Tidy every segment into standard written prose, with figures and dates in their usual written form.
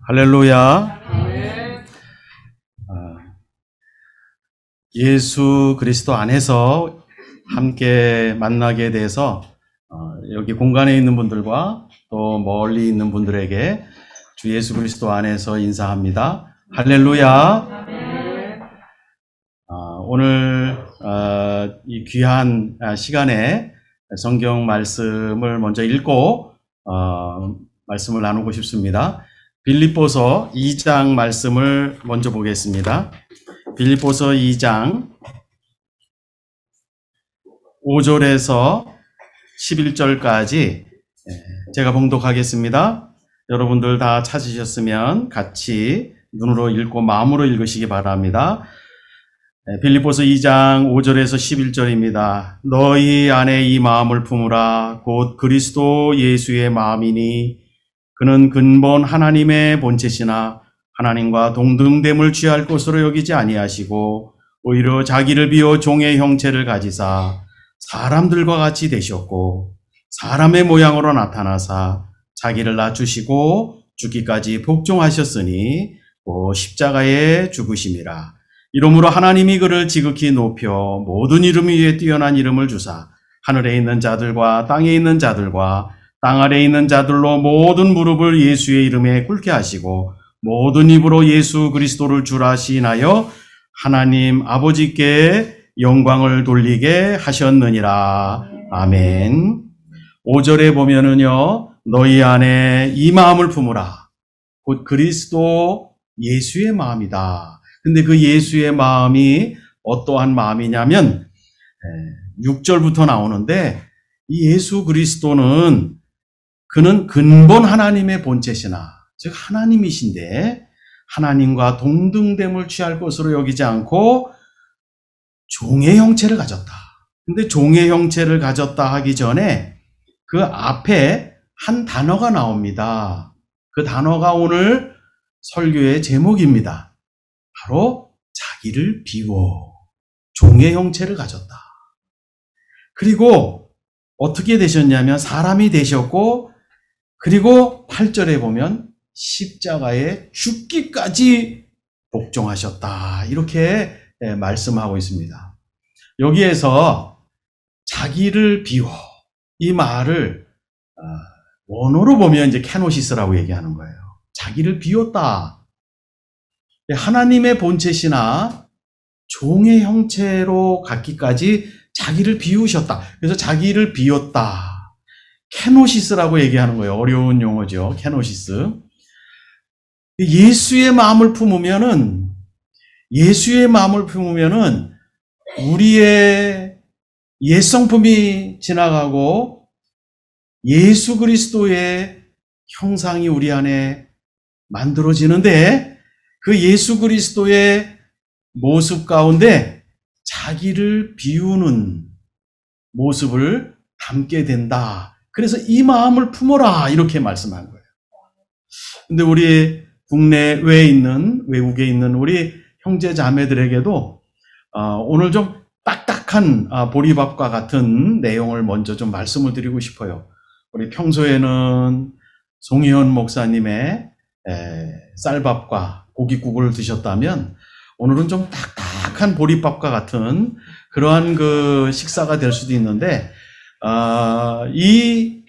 할렐루야. 예수 그리스도 안에서 함께 만나게 돼서 여기 공간에 있는 분들과 또 멀리 있는 분들에게 주 예수 그리스도 안에서 인사합니다. 할렐루야. 오늘 이 귀한 시간에 성경 말씀을 먼저 읽고 말씀을 나누고 싶습니다. 빌립보서 2장 말씀을 먼저 보겠습니다. 빌립보서 2장 5절에서 11절까지 제가 봉독하겠습니다. 여러분들 다 찾으셨으면 같이 눈으로 읽고 마음으로 읽으시기 바랍니다. 빌립보서 2장 5절에서 11절입니다. 너희 안에 이 마음을 품으라. 곧 그리스도 예수의 마음이니 그는 근본 하나님의 본체시나 하나님과 동등됨을 취할 것으로 여기지 아니하시고 오히려 자기를 비워 종의 형체를 가지사 사람들과 같이 되셨고 사람의 모양으로 나타나사 자기를 낮추시고 죽기까지 복종하셨으니 십자가에 죽으심이라. 이러므로 하나님이 그를 지극히 높여 모든 이름 위에 뛰어난 이름을 주사 하늘에 있는 자들과 땅에 있는 자들과 땅 아래에 있는 자들로 모든 무릎을 예수의 이름에 꿇게 하시고 모든 입으로 예수 그리스도를 주라 시인하여 하나님 아버지께 영광을 돌리게 하셨느니라. 아멘. 5절에 보면은요, 너희 안에 이 마음을 품으라. 곧 그리스도 예수의 마음이다. 근데 그 예수의 마음이 어떠한 마음이냐면 6절부터 나오는데 이 예수 그리스도는 그는 근본 하나님의 본체시나 즉 하나님이신데 하나님과 동등됨을 취할 것으로 여기지 않고 종의 형체를 가졌다. 근데 종의 형체를 가졌다 하기 전에 그 앞에 한 단어가 나옵니다. 그 단어가 오늘 설교의 제목입니다. 바로 자기를 비워 종의 형체를 가졌다. 그리고 어떻게 되셨냐면 사람이 되셨고 그리고 8절에 보면 십자가에 죽기까지 복종하셨다. 이렇게 말씀하고 있습니다. 여기에서 자기를 비워 이 말을 원어로 보면 이제 케노시스라고 얘기하는 거예요. 자기를 비웠다. 하나님의 본체시나 종의 형체로 갖기까지 자기를 비우셨다. 그래서 자기를 비웠다. 케노시스라고 얘기하는 거예요. 어려운 용어죠. 케노시스. 예수의 마음을 품으면은 우리의 옛성품이 지나가고 예수 그리스도의 형상이 우리 안에 만들어지는데 그 예수 그리스도의 모습 가운데 자기를 비우는 모습을 담게 된다. 그래서 이 마음을 품어라 이렇게 말씀한 거예요. 근데 우리 국내외에 있는 외국에 있는 우리 형제 자매들에게도 오늘 좀 딱딱한 보리밥과 같은 내용을 먼저 좀 말씀을 드리고 싶어요. 우리 평소에는 송희원 목사님의 쌀밥과 고깃국을 드셨다면 오늘은 좀 딱딱한 보리밥과 같은 그러한 그 식사가 될 수도 있는데 이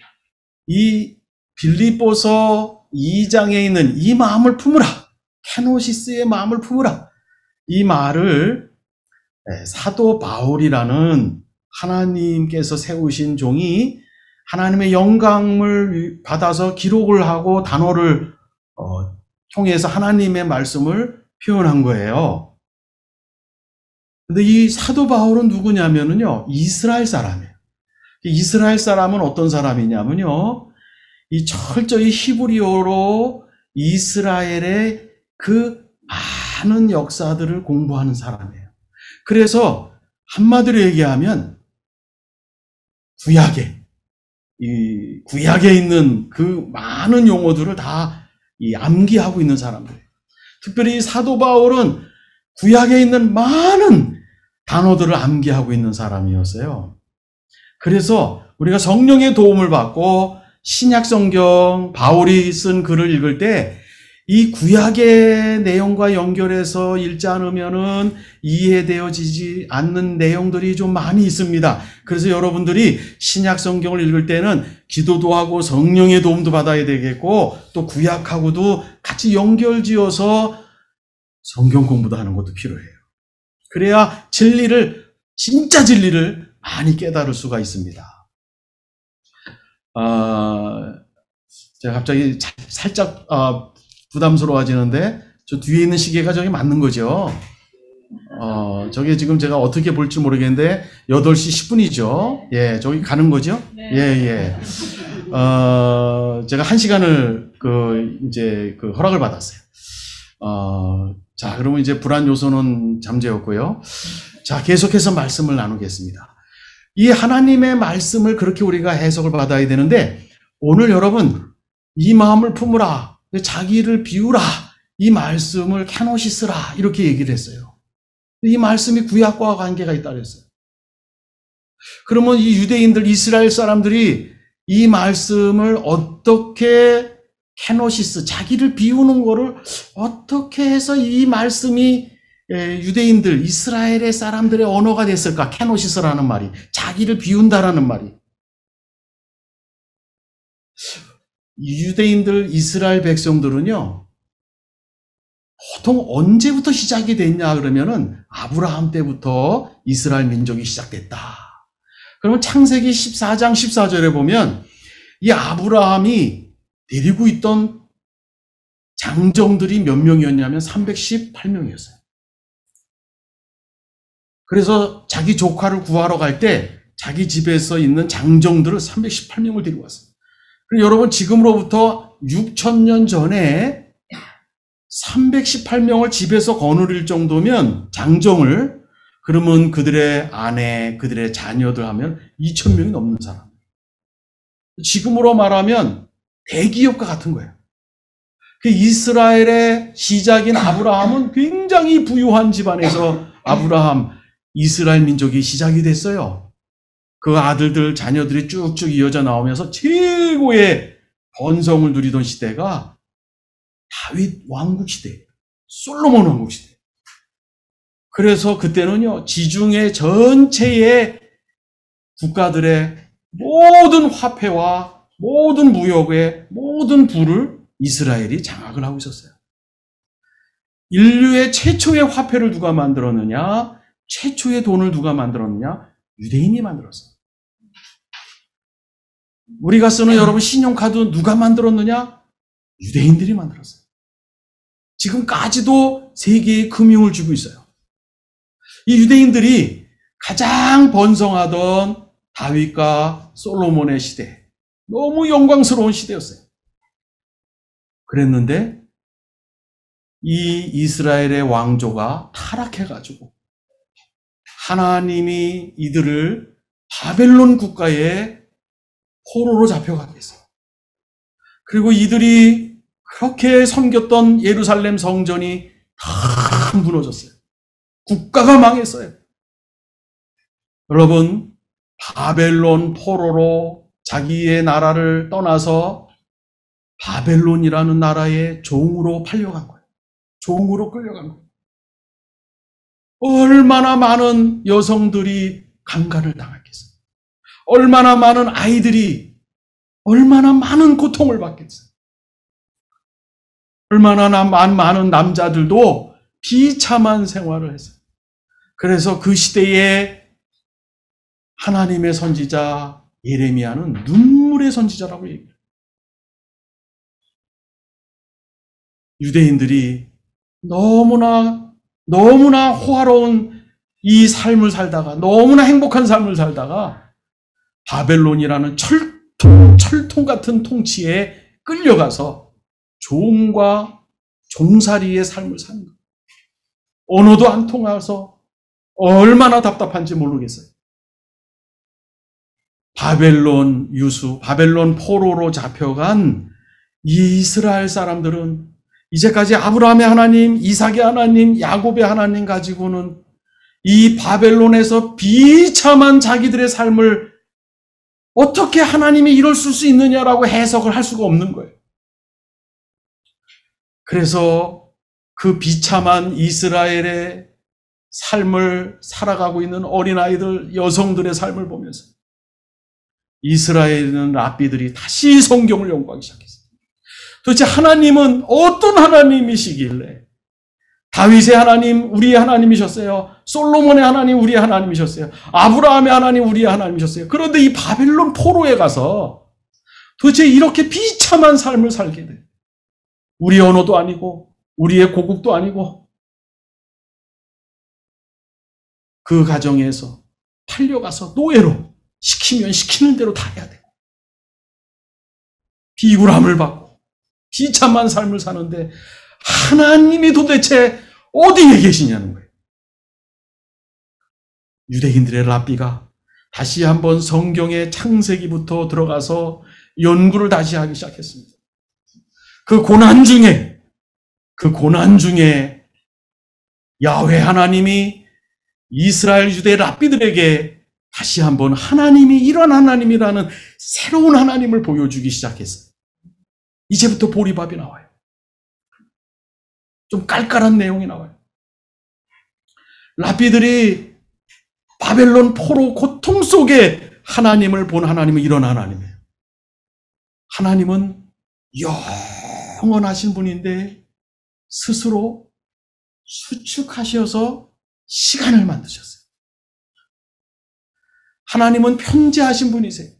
빌립보서 2장에 있는 이 마음을 품으라. 케노시스의 마음을 품으라. 이 말을 사도 바울이라는 하나님께서 세우신 종이 하나님의 영감을 받아서 기록을 하고 단어를 통해서 하나님의 말씀을 표현한 거예요. 근데 이 사도 바울은 누구냐면요, 이스라엘 사람이에요. 이스라엘 사람은 어떤 사람이냐면요, 이 철저히 히브리어로 이스라엘의 그 많은 역사들을 공부하는 사람이에요. 그래서 한마디로 얘기하면 구약에 있는 그 많은 용어들을 다 암기하고 있는 사람들이에요. 특별히 사도 바울은 구약에 있는 많은 단어들을 암기하고 있는 사람이었어요. 그래서 우리가 성령의 도움을 받고 신약 성경 바울이 쓴 글을 읽을 때 이 구약의 내용과 연결해서 읽지 않으면은 이해되어지지 않는 내용들이 좀 많이 있습니다. 그래서 여러분들이 신약 성경을 읽을 때는 기도도 하고 성령의 도움도 받아야 되겠고, 또 구약하고도 같이 연결지어서 성경 공부도 하는 것도 필요해요. 그래야 진짜 진리를 많이 깨달을 수가 있습니다. 제가 갑자기 살짝 부담스러워지는데, 저 뒤에 있는 시계가 저게 맞는 거죠? 저게 지금 제가 어떻게 볼지 모르겠는데, 8시 10분이죠? 예, 저기 가는 거죠? 네. 예. 제가 1시간을 허락을 받았어요. 자, 그러면 이제 불안 요소는 잠재웠고요. 자, 계속해서 말씀을 나누겠습니다. 이 하나님의 말씀을 그렇게 우리가 해석을 받아야 되는데, 오늘 여러분, 이 마음을 품으라, 자기를 비우라, 이 말씀을 캐노시스라, 이렇게 얘기를 했어요. 이 말씀이 구약과 관계가 있다 그랬어요. 그러면 이 유대인들, 이스라엘 사람들이 이 말씀을 어떻게 캐노시스, 자기를 비우는 거를 어떻게 해서 이 말씀이 유대인들, 이스라엘의 사람들의 언어가 됐을까? 캐노시스라는 말이, 자기를 비운다라는 말이. 유대인들, 이스라엘 백성들은요, 보통 언제부터 시작이 됐냐 그러면은 아브라함 때부터 이스라엘 민족이 시작됐다. 그러면 창세기 14장 14절에 보면 이 아브라함이 데리고 있던 장정들이 몇 명이었냐면 318명이었어요. 그래서 자기 조카를 구하러 갈 때 자기 집에서 있는 장정들을 318명을 데리고 왔어요. 그리고 여러분, 지금으로부터 6,000년 전에 318명을 집에서 거느릴 정도면, 장정을, 그러면 그들의 아내, 그들의 자녀들 하면 2,000명이 넘는 사람. 지금으로 말하면 대기업과 같은 거예요. 그 이스라엘의 시작인 아브라함은 굉장히 부유한 집안에서 이스라엘 민족이 시작이 됐어요. 그 아들들, 자녀들이 쭉쭉 이어져 나오면서 최고의 번성을 누리던 시대가 다윗 왕국 시대, 솔로몬 왕국 시대. 그래서 그때는요, 지중해 전체의 국가들의 모든 화폐와 모든 무역의 모든 부를 이스라엘이 장악을 하고 있었어요. 인류의 최초의 화폐를 누가 만들었느냐? 최초의 돈을 누가 만들었느냐? 유대인이 만들었어요. 우리가 쓰는 여러분 신용카드 누가 만들었느냐? 유대인들이 만들었어요. 지금까지도 세계에 금융을 쥐고 있어요. 이 유대인들이 가장 번성하던 다윗과 솔로몬의 시대, 너무 영광스러운 시대였어요. 그랬는데 이 이스라엘의 왕조가 타락해가지고 하나님이 이들을 바벨론 국가의 포로로 잡혀가게 했어요. 그리고 이들이 그렇게 섬겼던 예루살렘 성전이 다 무너졌어요. 국가가 망했어요. 여러분, 바벨론 포로로 자기의 나라를 떠나서 바벨론이라는 나라의 종으로 팔려간 거예요. 종으로 끌려간 거예요. 얼마나 많은 여성들이 강간을 당했겠어요. 얼마나 많은 아이들이 얼마나 많은 고통을 받겠어요. 얼마나 많은 남자들도 비참한 생활을 했어요. 그래서 그 시대에 하나님의 선지자 예레미야는 눈물의 선지자라고 얘기해요. 유대인들이 너무나 호화로운 이 삶을 살다가, 너무나 행복한 삶을 살다가 바벨론이라는 철통 같은 통치에 끌려가서 종과 종살이의 삶을 사는 거예요. 언어도 안 통해서 얼마나 답답한지 모르겠어요. 바벨론 포로로 잡혀간 이 이스라엘 사람들은 이제까지 아브라함의 하나님, 이삭의 하나님, 야곱의 하나님 가지고는 이 바벨론에서 비참한 자기들의 삶을 어떻게 하나님이 이럴 수 있느냐라고 해석을 할 수가 없는 거예요. 그래서 그 비참한 이스라엘의 삶을 살아가고 있는 어린아이들, 여성들의 삶을 보면서 이스라엘은 랍비들이 다시 성경을 연구하기 시작했어요. 도대체 하나님은 어떤 하나님이시길래, 다윗의 하나님 우리의 하나님이셨어요. 솔로몬의 하나님 우리의 하나님이셨어요. 아브라함의 하나님 우리의 하나님이셨어요. 그런데 이 바벨론 포로에 가서 도대체 이렇게 비참한 삶을 살게 돼요. 우리 언어도 아니고 우리의 고국도 아니고 그 가정에서 팔려가서 노예로 시키면 시키는 대로 다 해야 되고 비굴함을 받고 비참한 삶을 사는데 하나님이 도대체 어디에 계시냐는 거예요. 유대인들의 랍비가 다시 한번 성경의 창세기부터 들어가서 연구를 다시 하기 시작했습니다. 그 고난 중에 야훼 하나님이 이스라엘 유대 랍비들에게 다시 한번 하나님이 이런 하나님이라는 새로운 하나님을 보여주기 시작했어요. 이제부터 보리밥이 나와요. 좀 깔깔한 내용이 나와요. 랍비들이 바벨론 포로 고통 속에 하나님을 본 하나님은 이런 하나님이에요. 하나님은 영원하신 분인데 스스로 수축하셔서 시간을 만드셨어요. 하나님은 편재하신 분이세요.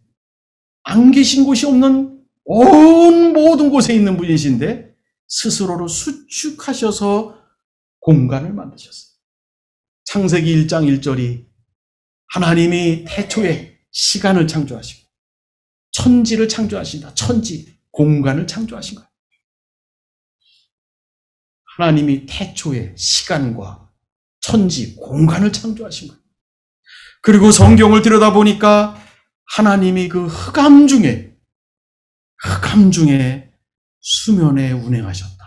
안 계신 곳이 없는 온 모든 곳에 있는 분이신데 스스로로 수축하셔서 공간을 만드셨어요. 창세기 1장 1절이 하나님이 태초에 시간을 창조하시고 천지를 창조하신다. 천지, 공간을 창조하신 거예요. 하나님이 태초에 시간과 천지, 공간을 창조하신 거예요. 그리고 성경을 들여다보니까 하나님이 그 흑암 중에 수면에 운행하셨다.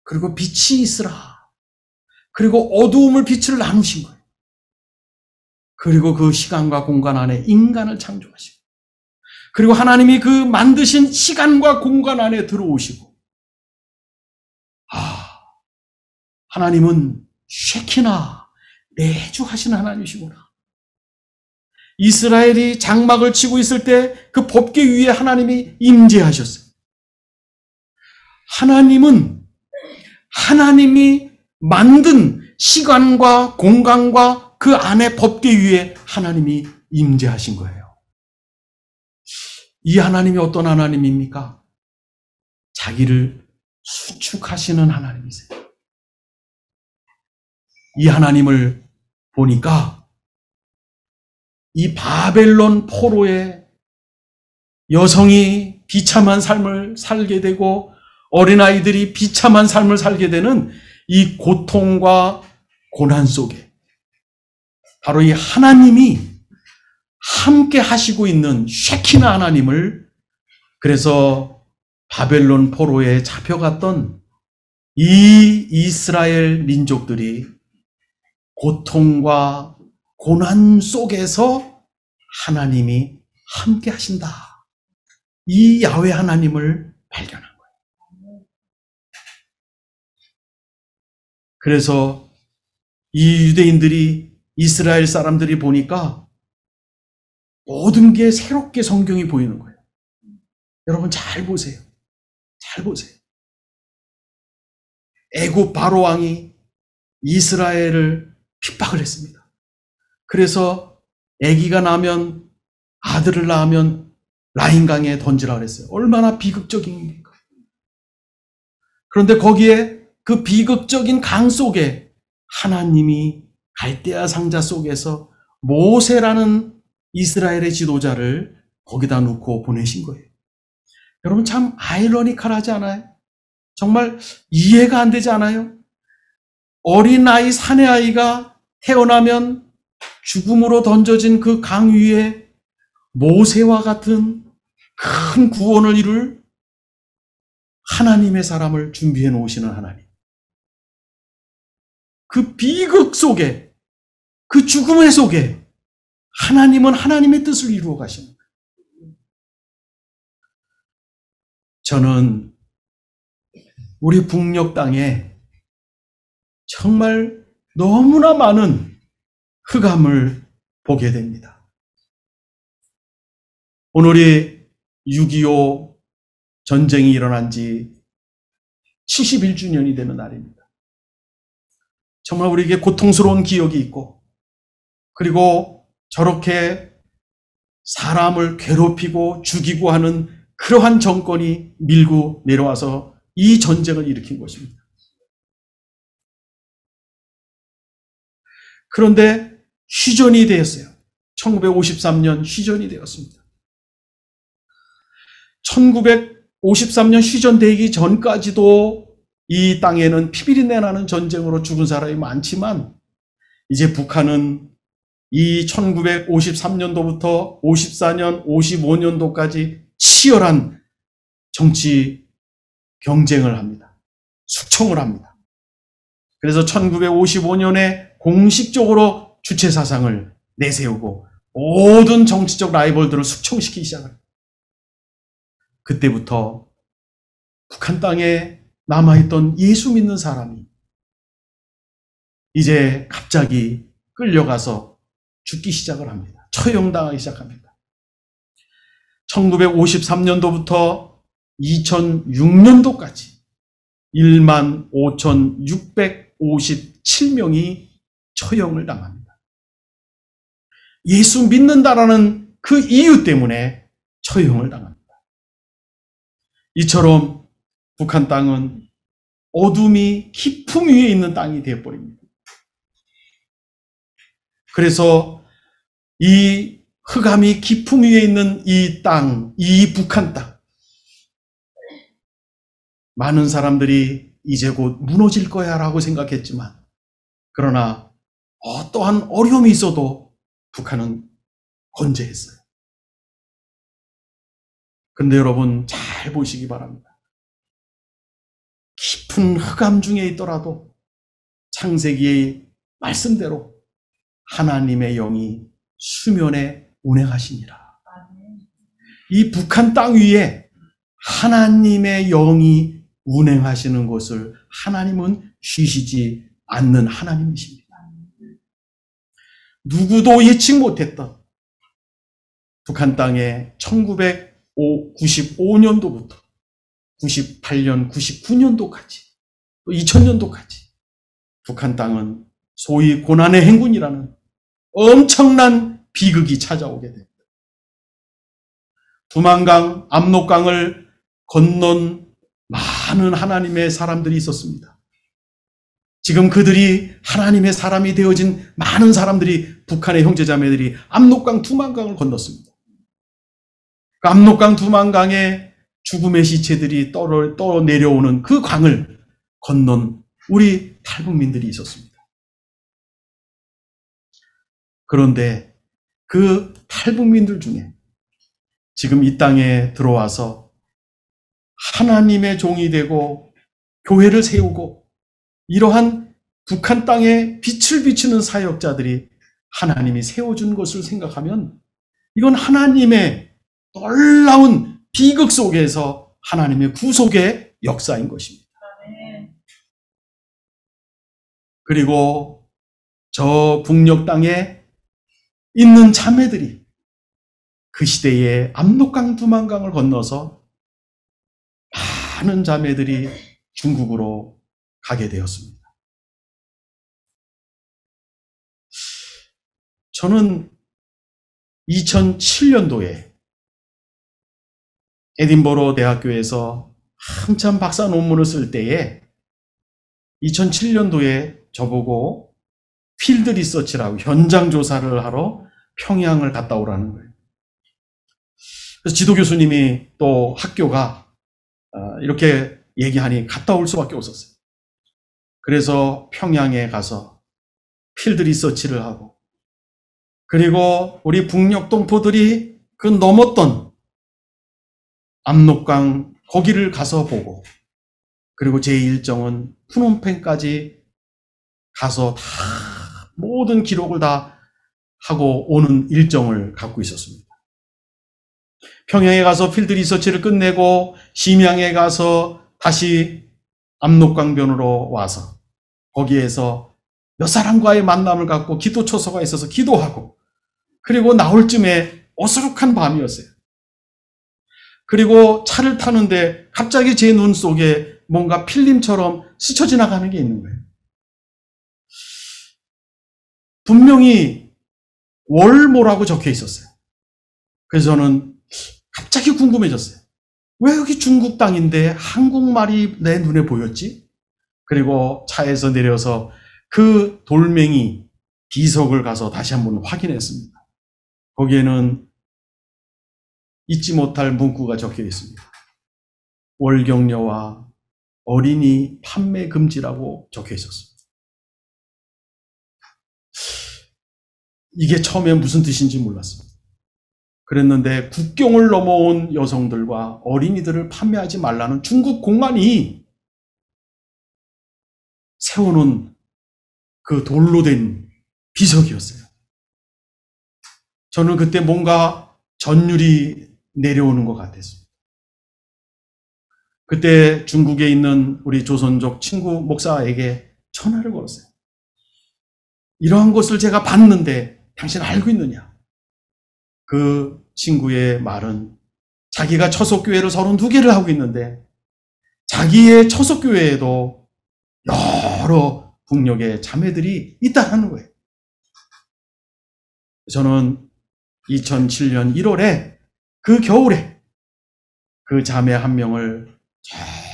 그리고 빛이 있으라. 그리고 어두움을 빛을 나누신 거예요. 그리고 그 시간과 공간 안에 인간을 창조하시고 그리고 하나님이 그 만드신 시간과 공간 안에 들어오시고 하나님은 쉐키나 매주 하시는 하나님이시구나. 이스라엘이 장막을 치고 있을 때 그 법궤 위에 하나님이 임재하셨어요. 하나님이 만든 시간과 공간과 그 안에 법궤 위에 하나님이 임재하신 거예요. 이 하나님이 어떤 하나님입니까? 자기를 수축하시는 하나님이세요. 이 하나님을 보니까 이 바벨론 포로의 여성이 비참한 삶을 살게 되고 어린아이들이 비참한 삶을 살게 되는 이 고통과 고난 속에 바로 이 하나님이 함께 하시고 있는 쉐키나 하나님을, 그래서 바벨론 포로에 잡혀갔던 이 이스라엘 민족들이 고통과 고난 속에서 하나님이 함께 하신다. 이 야훼 하나님을 발견한 거예요. 그래서 이 유대인들이, 이스라엘 사람들이 보니까 모든 게 새롭게 성경이 보이는 거예요. 여러분 잘 보세요. 잘 보세요. 애굽 바로 왕이 이스라엘을 핍박을 했습니다. 그래서 아기가 나면, 아들을 낳으면 라인강에 던지라 그랬어요. 얼마나 비극적입니까? 그런데 거기에 그 비극적인 강 속에 하나님이 갈대아 상자 속에서 모세라는 이스라엘의 지도자를 거기다 놓고 보내신 거예요. 여러분 참 아이러니컬하지 않아요? 정말 이해가 안 되지 않아요? 어린아이, 사내아이가 태어나면 죽음으로 던져진 그 강 위에 모세와 같은 큰 구원을 이룰 하나님의 사람을 준비해 놓으시는 하나님. 그 비극 속에, 그 죽음의 속에 하나님은 하나님의 뜻을 이루어 가시는 거예요. 저는 우리 북녘 땅에 정말 너무나 많은 흑암을 보게 됩니다. 오늘이 6.25 전쟁이 일어난 지 71주년이 되는 날입니다. 정말 우리에게 고통스러운 기억이 있고, 그리고 저렇게 사람을 괴롭히고 죽이고 하는 그러한 정권이 밀고 내려와서 이 전쟁을 일으킨 것입니다. 그런데 휴전이 되었어요. 1953년 휴전이 되었습니다. 1953년 휴전되기 전까지도 이 땅에는 피비린내 나는 전쟁으로 죽은 사람이 많지만, 이제 북한은 이 1953년도부터 54년, 55년도까지 치열한 정치 경쟁을 합니다. 숙청을 합니다. 그래서 1955년에 공식적으로 주체사상을 내세우고 모든 정치적 라이벌들을 숙청시키기 시작합니다. 그때부터 북한 땅에 남아있던 예수 믿는 사람이 이제 갑자기 끌려가서 죽기 시작을 합니다. 처형당하기 시작합니다. 1953년도부터 2006년도까지 15,657명이 처형을 당합니다. 예수 믿는다라는 그 이유 때문에 처형을 당합니다. 이처럼 북한 땅은 어둠이 깊음 위에 있는 땅이 되어버립니다. 그래서 이 흑암이 깊음 위에 있는 이 땅, 이 북한 땅, 많은 사람들이 이제 곧 무너질 거야 라고 생각했지만, 그러나 어떠한 어려움이 있어도 북한은 건재했어요. 그런데 여러분 잘 보시기 바랍니다. 깊은 흑암 중에 있더라도 창세기의 말씀대로 하나님의 영이 수면에 운행하시니라. 이 북한 땅 위에 하나님의 영이 운행하시는 것을 하나님은 쉬시지 않는 하나님이십니다. 누구도 예측 못했던 북한 땅에 1995년도부터 98년, 99년도까지, 또 2000년도까지 북한 땅은 소위 고난의 행군이라는 엄청난 비극이 찾아오게 됩니다. 두만강, 압록강을 건넌 많은 하나님의 사람들이 있었습니다. 지금 그들이 하나님의 사람이 되어진 많은 사람들이, 북한의 형제자매들이 압록강, 두만강을 건넜습니다. 그 압록강, 두만강에 죽음의 시체들이 떠내려오는 그 강을 건넌 우리 탈북민들이 있었습니다. 그런데 그 탈북민들 중에 지금 이 땅에 들어와서 하나님의 종이 되고 교회를 세우고 이러한 북한 땅에 빛을 비추는 사역자들이 하나님이 세워준 것을 생각하면 이건 하나님의 놀라운 비극 속에서 하나님의 구속의 역사인 것입니다. 그리고 저 북녘 땅에 있는 자매들이 그 시대에 압록강, 두만강을 건너서 많은 자매들이 중국으로 가게 되었습니다. 저는 2007년도에 에딘버러 대학교에서 한참 박사 논문을 쓸 때에 2007년도에 저보고 필드 리서치라고 현장 조사를 하러 평양을 갔다 오라는 거예요. 그래서 지도 교수님이 또 학교가 이렇게 얘기하니 갔다 올 수밖에 없었어요. 그래서 평양에 가서 필드 리서치를 하고, 그리고 우리 북녘 동포들이 그 넘었던 압록강 거기를 가서 보고, 그리고 제 일정은 푸놈펜까지 가서 다 모든 기록을 다 하고 오는 일정을 갖고 있었습니다. 평양에 가서 필드 리서치를 끝내고 심양에 가서 다시 압록강변으로 와서 거기에서 몇 사람과의 만남을 갖고 기도 초소가 있어서 기도하고, 그리고 나올 쯤에 어수룩한 밤이었어요. 그리고 차를 타는데 갑자기 제 눈 속에 뭔가 필름처럼 스쳐 지나가는 게 있는 거예요. 분명히 월모라고 적혀 있었어요. 그래서 저는 갑자기 궁금해졌어요. 왜 여기 중국 땅인데 한국말이 내 눈에 보였지? 그리고 차에서 내려서 그 돌멩이 비석을 가서 다시 한번 확인했습니다. 거기에는 잊지 못할 문구가 적혀 있습니다. 월경녀와 어린이 판매 금지라고 적혀 있었습니다. 이게 처음에 무슨 뜻인지 몰랐습니다. 그랬는데 국경을 넘어온 여성들과 어린이들을 판매하지 말라는 중국 공안이 세워놓은 그 돌로 된 비석이었어요. 저는 그때 뭔가 전율이 내려오는 것 같았습니다. 그때 중국에 있는 우리 조선족 친구 목사에게 전화를 걸었어요. 이러한 것을 제가 봤는데 당신 알고 있느냐? 그 친구의 말은 자기가 처속교회를 32개를 하고 있는데 자기의 처속교회에도 여러 북녘의 자매들이 있다는 거예요. 저는 2007년 1월에 그 겨울에 그 자매 한 명을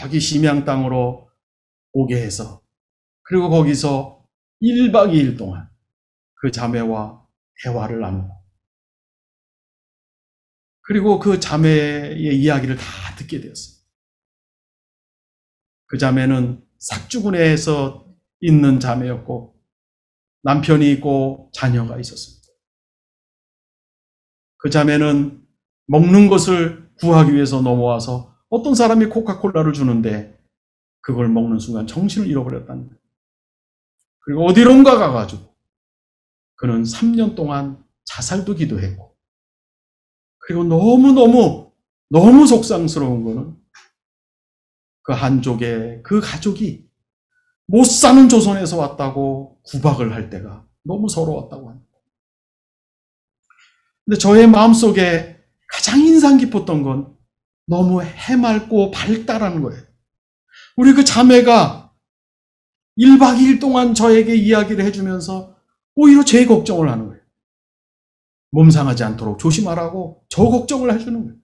저기 심양 땅으로 오게 해서, 그리고 거기서 1박 2일 동안 그 자매와 대화를 나누고, 그리고 그 자매의 이야기를 다 듣게 되었어요. 그 자매는 삭주군에서 있는 자매였고 남편이 있고 자녀가 있었습니다. 그 자매는 먹는 것을 구하기 위해서 넘어와서 어떤 사람이 코카콜라를 주는데 그걸 먹는 순간 정신을 잃어버렸다는 거예요. 그리고 어디론가 가가지고 그는 3년 동안 자살도 기도했고, 그리고 너무 속상스러운 거는 그 한족의 그 가족이 못 사는 조선에서 왔다고 구박을 할 때가 너무 서러웠다고 합니다. 근데 저의 마음속에 가장 인상 깊었던 건 너무 해맑고 밝다라는 거예요. 우리 그 자매가 1박 2일 동안 저에게 이야기를 해주면서 오히려 제 걱정을 하는 거예요. 몸 상하지 않도록 조심하라고 저 걱정을 해주는 거예요.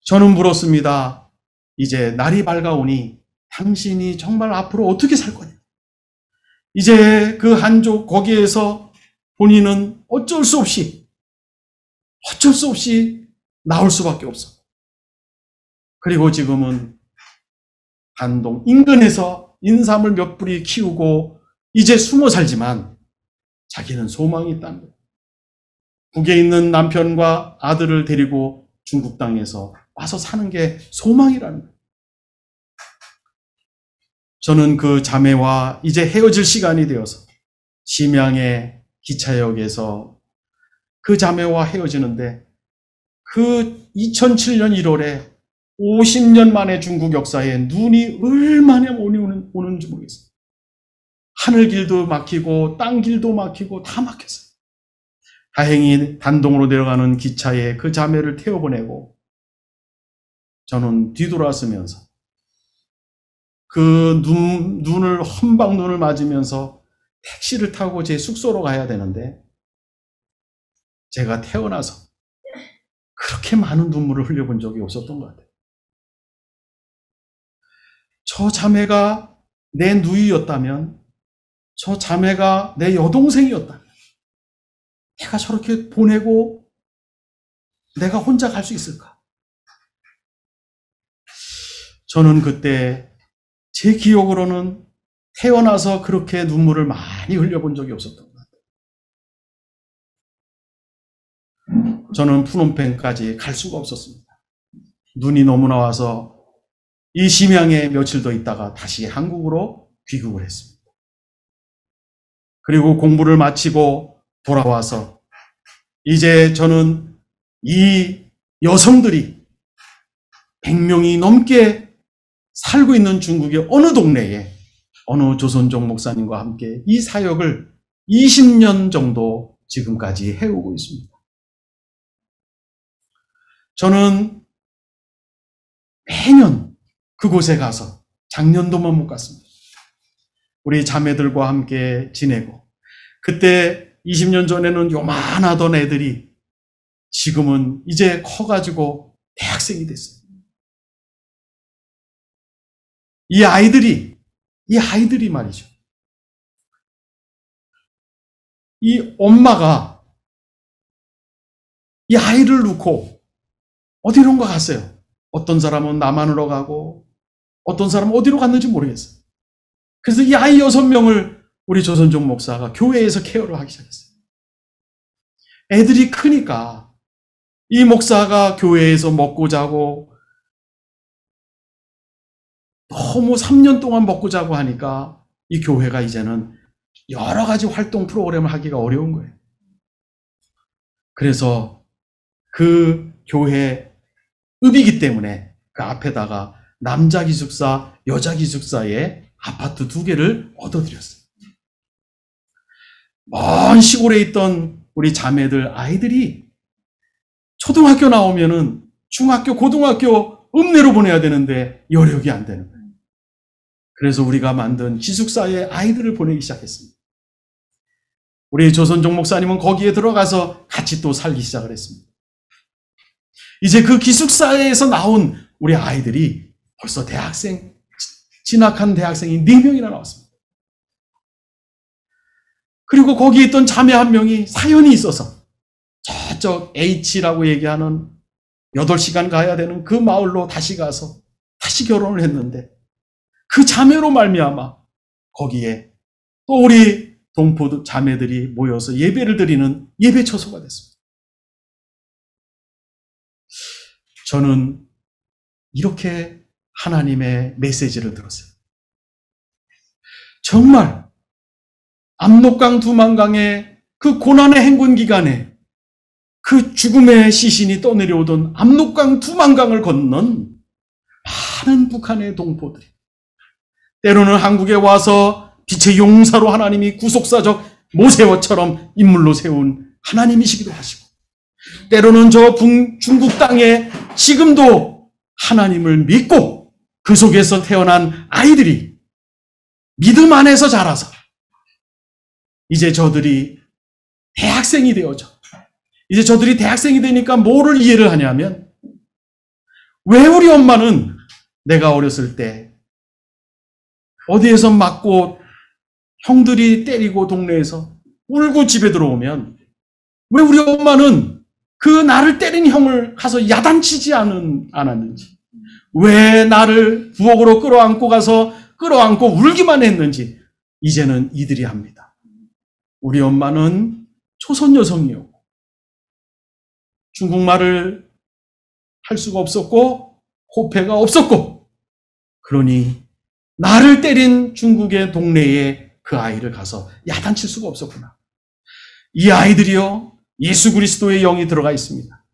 저는 물었습니다. 이제 날이 밝아오니 당신이 정말 앞으로 어떻게 살 거냐? 이제 그 한족 거기에서 본인은 어쩔 수 없이 나올 수밖에 없어. 그리고 지금은 한동 인근에서 인삼을 몇 뿌리 키우고 이제 숨어 살지만 자기는 소망이 있다는 거예요. 북에 있는 남편과 아들을 데리고 중국 땅에서 와서 사는 게 소망이라는 거예요. 저는 그 자매와 이제 헤어질 시간이 되어서 심양의 기차역에서 그 자매와 헤어지는데, 그 2007년 1월에 50년 만에 중국 역사에 눈이 얼마나 오는지 모르겠어요. 하늘길도 막히고 땅길도 막히고 다 막혔어요. 다행히 단동으로 내려가는 기차에 그 자매를 태워보내고 저는 뒤돌아서면서 그 헌방 눈을 맞으면서 택시를 타고 제 숙소로 가야 되는데, 제가 태어나서 그렇게 많은 눈물을 흘려본 적이 없었던 것 같아요. 저 자매가 내 누이였다면, 저 자매가 내 여동생이었다면 내가 저렇게 보내고 내가 혼자 갈 수 있을까? 저는 그때 제 기억으로는 태어나서 그렇게 눈물을 많이 흘려본 적이 없었던 것 같아요. 저는 푸놈펜까지 갈 수가 없었습니다. 눈이 너무나 와서 이 심양에 며칠 더 있다가 다시 한국으로 귀국을 했습니다. 그리고 공부를 마치고 돌아와서 이제 저는 이 여성들이 100명이 넘게 살고 있는 중국의 어느 동네에 어느 조선족 목사님과 함께 이 사역을 20년 정도 지금까지 해오고 있습니다. 저는 매년 그곳에 가서 작년도만 못 갔습니다. 우리 자매들과 함께 지내고, 그때 20년 전에는 요만하던 애들이 지금은 이제 커가지고 대학생이 됐어요. 이 아이들이 말이죠. 이 엄마가 이 아이를 놓고 어디론가 갔어요. 어떤 사람은 남한으로 가고 어떤 사람은 어디로 갔는지 모르겠어요. 그래서 이 아이 6명을 우리 조선족 목사가 교회에서 케어를 하기 시작했어요. 애들이 크니까 이 목사가 교회에서 먹고 자고 너무 3년 동안 먹고 자고 하니까 이 교회가 이제는 여러 가지 활동 프로그램을 하기가 어려운 거예요. 그래서 그 교회 읍이기 때문에 그 앞에다가 남자 기숙사, 여자 기숙사의 아파트 2개를 얻어드렸어요. 먼 시골에 있던 우리 자매들 아이들이 초등학교 나오면은 중학교, 고등학교 읍내로 보내야 되는데 여력이 안 되는 거예요. 그래서 우리가 만든 기숙사에 아이들을 보내기 시작했습니다. 우리 조선족 목사님은 거기에 들어가서 같이 또 살기 시작을 했습니다. 이제 그 기숙사에서 나온 우리 아이들이 벌써 진학한 대학생이 4명이나 나왔습니다. 그리고 거기에 있던 자매 한 명이 사연이 있어서 저쪽 H라고 얘기하는 8시간 가야 되는 그 마을로 다시 가서 다시 결혼을 했는데, 그 자매로 말미암아 거기에 또 우리 동포 자매들이 모여서 예배를 드리는 예배 처소가 됐습니다. 저는 이렇게 하나님의 메시지를 들었어요. 정말 압록강 두만강의 그 고난의 행군 기간에 그 죽음의 시신이 떠내려오던 압록강 두만강을 건넌 많은 북한의 동포들이 때로는 한국에 와서 빛의 용사로 하나님이 구속사적 모세와처럼 인물로 세운 하나님이시기도 하시고, 때로는 저 중국 땅에 지금도 하나님을 믿고 그 속에서 태어난 아이들이 믿음 안에서 자라서 이제 저들이 대학생이 되어져. 이제 저들이 대학생이 되니까 뭐를 이해를 하냐면, 왜 우리 엄마는 내가 어렸을 때 어디에서 맞고 형들이 때리고 동네에서 울고 집에 들어오면 왜 우리 엄마는 그 나를 때린 형을 가서 야단치지 않았는지, 왜 나를 부엌으로 끌어안고 가서 끌어안고 울기만 했는지 이제는 이들이 합니다. 우리 엄마는 조선 여성이었고 중국말을 할 수가 없었고 호패가 없었고, 그러니 나를 때린 중국의 동네에 그 아이를 가서 야단칠 수가 없었구나. 이 아이들이요, 예수 그리스도의 영이 들어가 있습니다.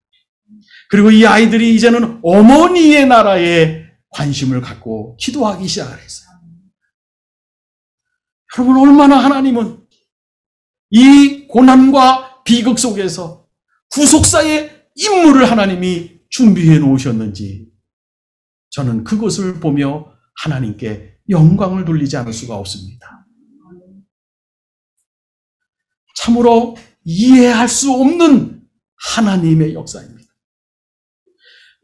그리고 이 아이들이 이제는 어머니의 나라에 관심을 갖고 기도하기 시작을 했어요. 여러분, 얼마나 하나님은 이 고난과 비극 속에서 구속사의 임무를 하나님이 준비해 놓으셨는지, 저는 그것을 보며 하나님께 영광을 돌리지 않을 수가 없습니다. 참으로 이해할 수 없는 하나님의 역사입니다.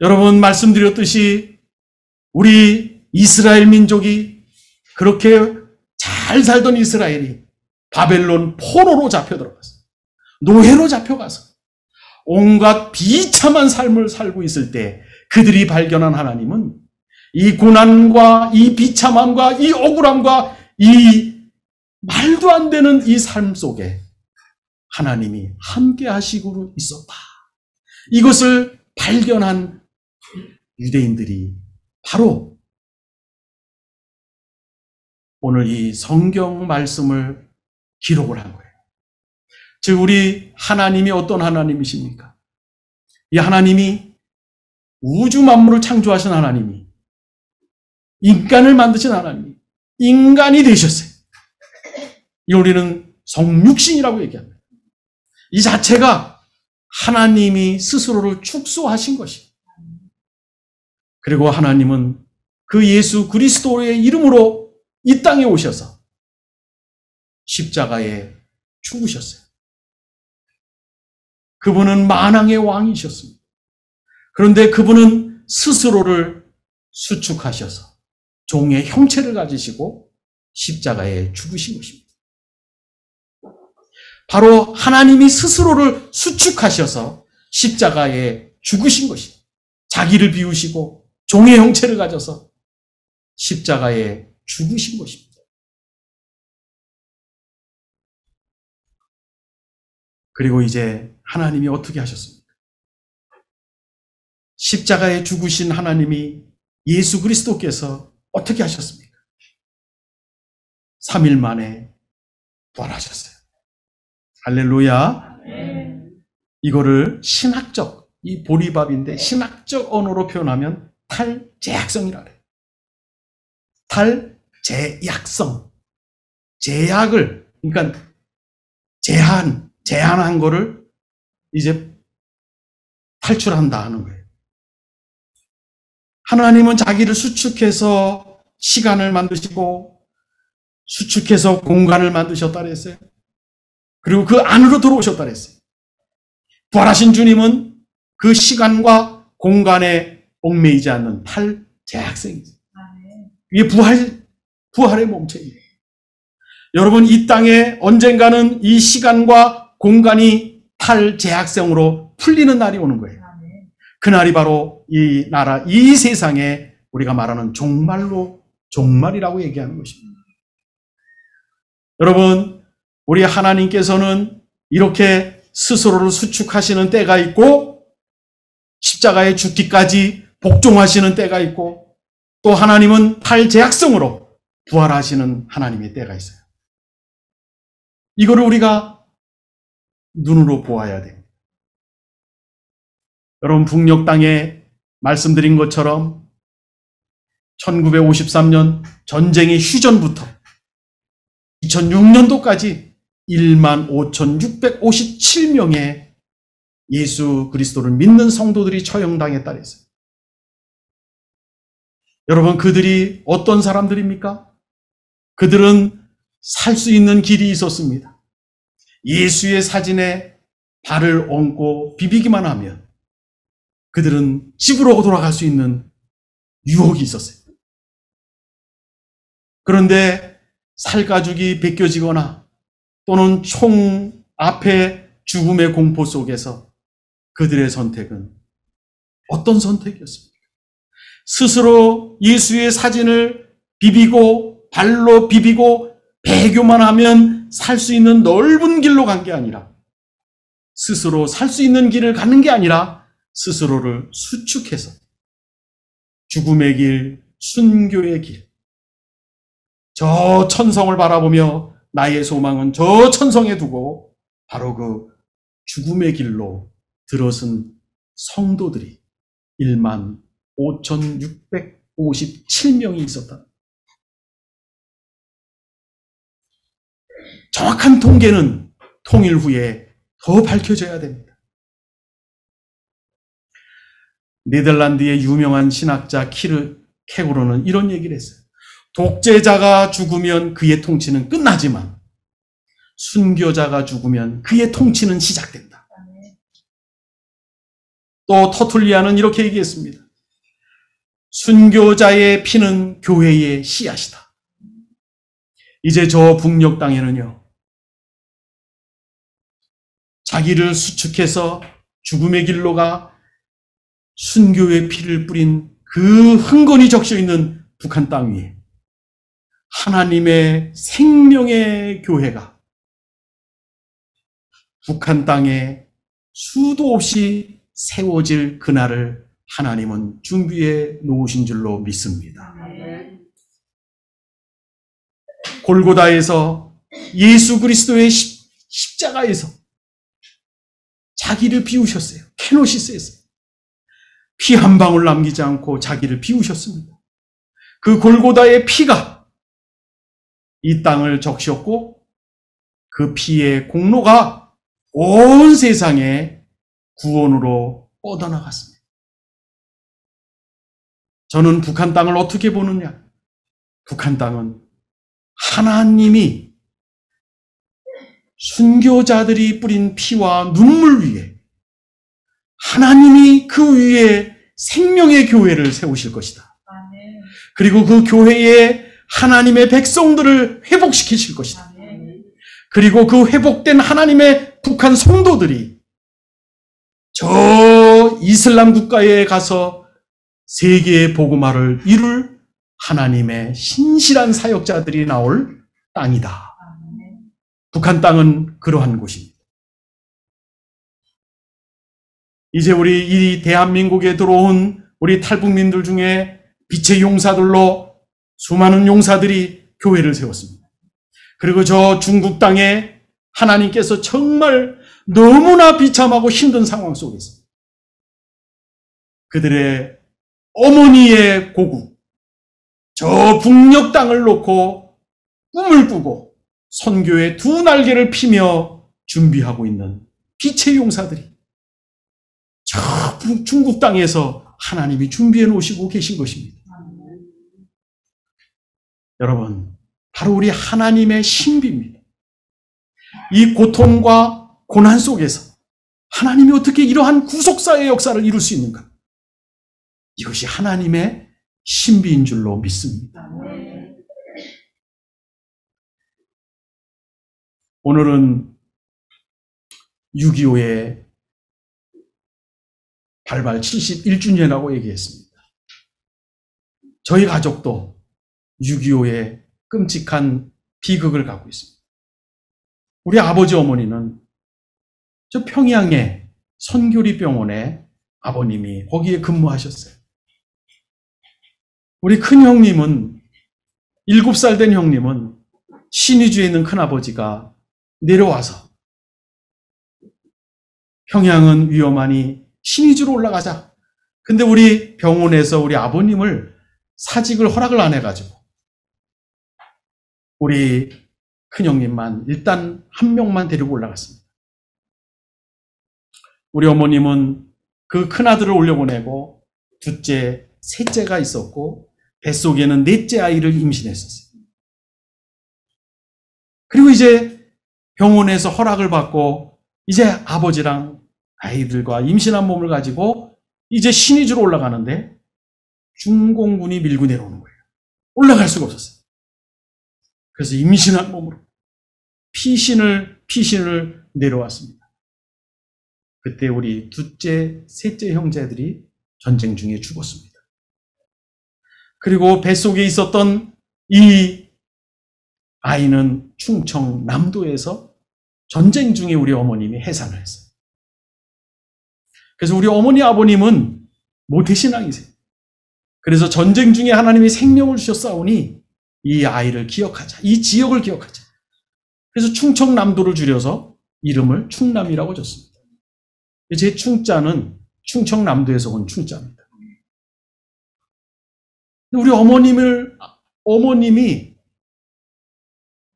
여러분, 말씀드렸듯이 우리 이스라엘 민족이, 그렇게 잘 살던 이스라엘이 바벨론 포로로 잡혀 들어갔어요. 노예로 잡혀가서 온갖 비참한 삶을 살고 있을 때 그들이 발견한 하나님은 이 고난과 이 비참함과 이 억울함과 이 말도 안 되는 이 삶 속에 하나님이 함께 하시고 있었다. 이것을 발견한 유대인들이 바로 오늘 이 성경 말씀을 기록을 한 거예요. 즉, 우리 하나님이 어떤 하나님이십니까? 이 하나님이 우주 만물을 창조하신 하나님이 인간을 만드신 하나님이 인간이 되셨어요. 이 우리는 성육신이라고 얘기합니다. 이 자체가 하나님이 스스로를 축소하신 것이. 그리고 하나님은 그 예수 그리스도의 이름으로 이 땅에 오셔서 십자가에 죽으셨어요. 그분은 만왕의 왕이셨습니다. 그런데 그분은 스스로를 수축하셔서 종의 형체를 가지시고 십자가에 죽으신 것입니다. 바로 하나님이 스스로를 수축하셔서 십자가에 죽으신 것입니다. 자기를 비우시고 종의 형체를 가져서 십자가에 죽으신 것입니다. 그리고 이제 하나님이 어떻게 하셨습니까? 십자가에 죽으신 하나님이 예수 그리스도께서 어떻게 하셨습니까? 3일 만에 부활하셨어요. 할렐루야. 이거를 신학적, 이 보리밥인데 신학적 언어로 표현하면 탈제약성이라 그래요. 탈제약성. 제약을, 그러니까 제한한 거를 이제 탈출한다 하는 거예요. 하나님은 자기를 수축해서 시간을 만드시고 수축해서 공간을 만드셨다 그랬어요. 그리고 그 안으로 들어오셨다 그랬어요. 부활하신 주님은 그 시간과 공간에 얽매이지 않는 탈제약성이죠. 이게 부활의 몸체예요. 여러분, 이 땅에 언젠가는 이 시간과 공간이 탈제약성으로 풀리는 날이 오는 거예요. 그날이 바로 이 나라, 이 세상에 우리가 말하는 종말이라고 얘기하는 것입니다. 여러분, 우리 하나님께서는 이렇게 스스로를 수축하시는 때가 있고 십자가에 죽기까지 복종하시는 때가 있고 또 하나님은 탈제약성으로 부활하시는 하나님의 때가 있어요. 이거를 우리가 눈으로 보아야 돼요. 여러분, 북녘 땅에 말씀드린 것처럼 1953년 전쟁의 휴전부터 2006년도까지 15,657명의 예수 그리스도를 믿는 성도들이 처형당했다 그랬어요. 여러분, 그들이 어떤 사람들입니까? 그들은 살 수 있는 길이 있었습니다. 예수의 사진에 발을 얹고 비비기만 하면 그들은 집으로 돌아갈 수 있는 유혹이 있었어요. 그런데 살가죽이 벗겨지거나 또는 총 앞에 죽음의 공포 속에서 그들의 선택은 어떤 선택이었습니까? 스스로 예수의 사진을 비비고 발로 비비고 배교만 하면 살 수 있는 넓은 길로 간 게 아니라 스스로 살 수 있는 길을 가는 게 아니라 스스로를 수축해서 죽음의 길, 순교의 길, 저 천성을 바라보며 나의 소망은 저 천성에 두고 바로 그 죽음의 길로 들어선 성도들이 15,657명이 있었다. 정확한 통계는 통일 후에 더 밝혀져야 됩니다. 네덜란드의 유명한 신학자 케고르는 이런 얘기를 했어요. 독재자가 죽으면 그의 통치는 끝나지만 순교자가 죽으면 그의 통치는 시작된다. 또 터툴리아는 이렇게 얘기했습니다. 순교자의 피는 교회의 씨앗이다. 이제 저 북녘 땅에는요, 자기를 수축해서 죽음의 길로 가 순교의 피를 뿌린 그 흥건히 적셔 있는 북한 땅 위에 하나님의 생명의 교회가 북한 땅에 수도 없이 세워질 그날을 하나님은 준비해 놓으신 줄로 믿습니다. 골고다에서 예수 그리스도의 십자가에서 자기를 비우셨어요. 케노시스에서 피 한 방울 남기지 않고 자기를 비우셨습니다. 그 골고다의 피가 이 땅을 적셨고 그 피의 공로가 온 세상에 구원으로 뻗어나갔습니다. 저는 북한 땅을 어떻게 보느냐? 북한 땅은 하나님이 순교자들이 뿌린 피와 눈물 위에 하나님이 그 위에 생명의 교회를 세우실 것이다. 그리고 그 교회에 하나님의 백성들을 회복시키실 것이다. 그리고 그 회복된 하나님의 북한 성도들이 저 이슬람 국가에 가서 세계의 복음화를 이룰 하나님의 신실한 사역자들이 나올 땅이다. 북한 땅은 그러한 곳입니다. 이제 우리 이 대한민국에 들어온 우리 탈북민들 중에 빛의 용사들로 수많은 용사들이 교회를 세웠습니다. 그리고 저 중국 땅에 하나님께서 정말 너무나 비참하고 힘든 상황 속에서 그들의 어머니의 고국, 저 북녘 땅을 놓고 꿈을 꾸고 선교의 두 날개를 피며 준비하고 있는 빛의 용사들이 저 중국 땅에서 하나님이 준비해 놓으시고 계신 것입니다. 여러분, 바로 우리 하나님의 신비입니다. 이 고통과 고난 속에서 하나님이 어떻게 이러한 구속사의 역사를 이룰 수 있는가? 이것이 하나님의 신비인 줄로 믿습니다. 오늘은 6.25의 발발 71주년이라고 얘기했습니다. 저희 가족도 6.25의 끔찍한 비극을 갖고 있습니다. 우리 아버지 어머니는 저 평양의 선교리 병원에 아버님이 거기에 근무하셨어요. 우리 큰 형님은 7살 된 형님은 신의주에 있는 큰아버지가 내려와서 평양은 위험하니 신의주로 올라가자. 근데 우리 병원에서 우리 아버님을 사직을 허락을 안 해가지고 우리 큰형님만 일단 한 명만 데리고 올라갔습니다. 우리 어머님은 그 큰아들을 올려보내고 둘째, 셋째가 있었고 뱃속에는 넷째 아이를 임신했었어요. 그리고 이제 병원에서 허락을 받고 이제 아버지랑 아이들과 임신한 몸을 가지고 이제 신의주로 올라가는데 중공군이 밀고 내려오는 거예요. 올라갈 수가 없었어요. 그래서 임신한 몸으로 피신을 내려왔습니다. 그때 우리 둘째, 셋째 형제들이 전쟁 중에 죽었습니다. 그리고 뱃속에 있었던 이 아이는 충청 남도에서 전쟁 중에 우리 어머님이 해산을 했어요. 그래서 우리 어머니 아버님은 모태신앙이세요. 그래서 전쟁 중에 하나님이 생명을 주셨사오니 이 아이를 기억하자. 이 지역을 기억하자. 그래서 충청남도를 줄여서 이름을 충남이라고 줬습니다. 제 충자는 충청남도에서 온 충자입니다. 우리 어머님이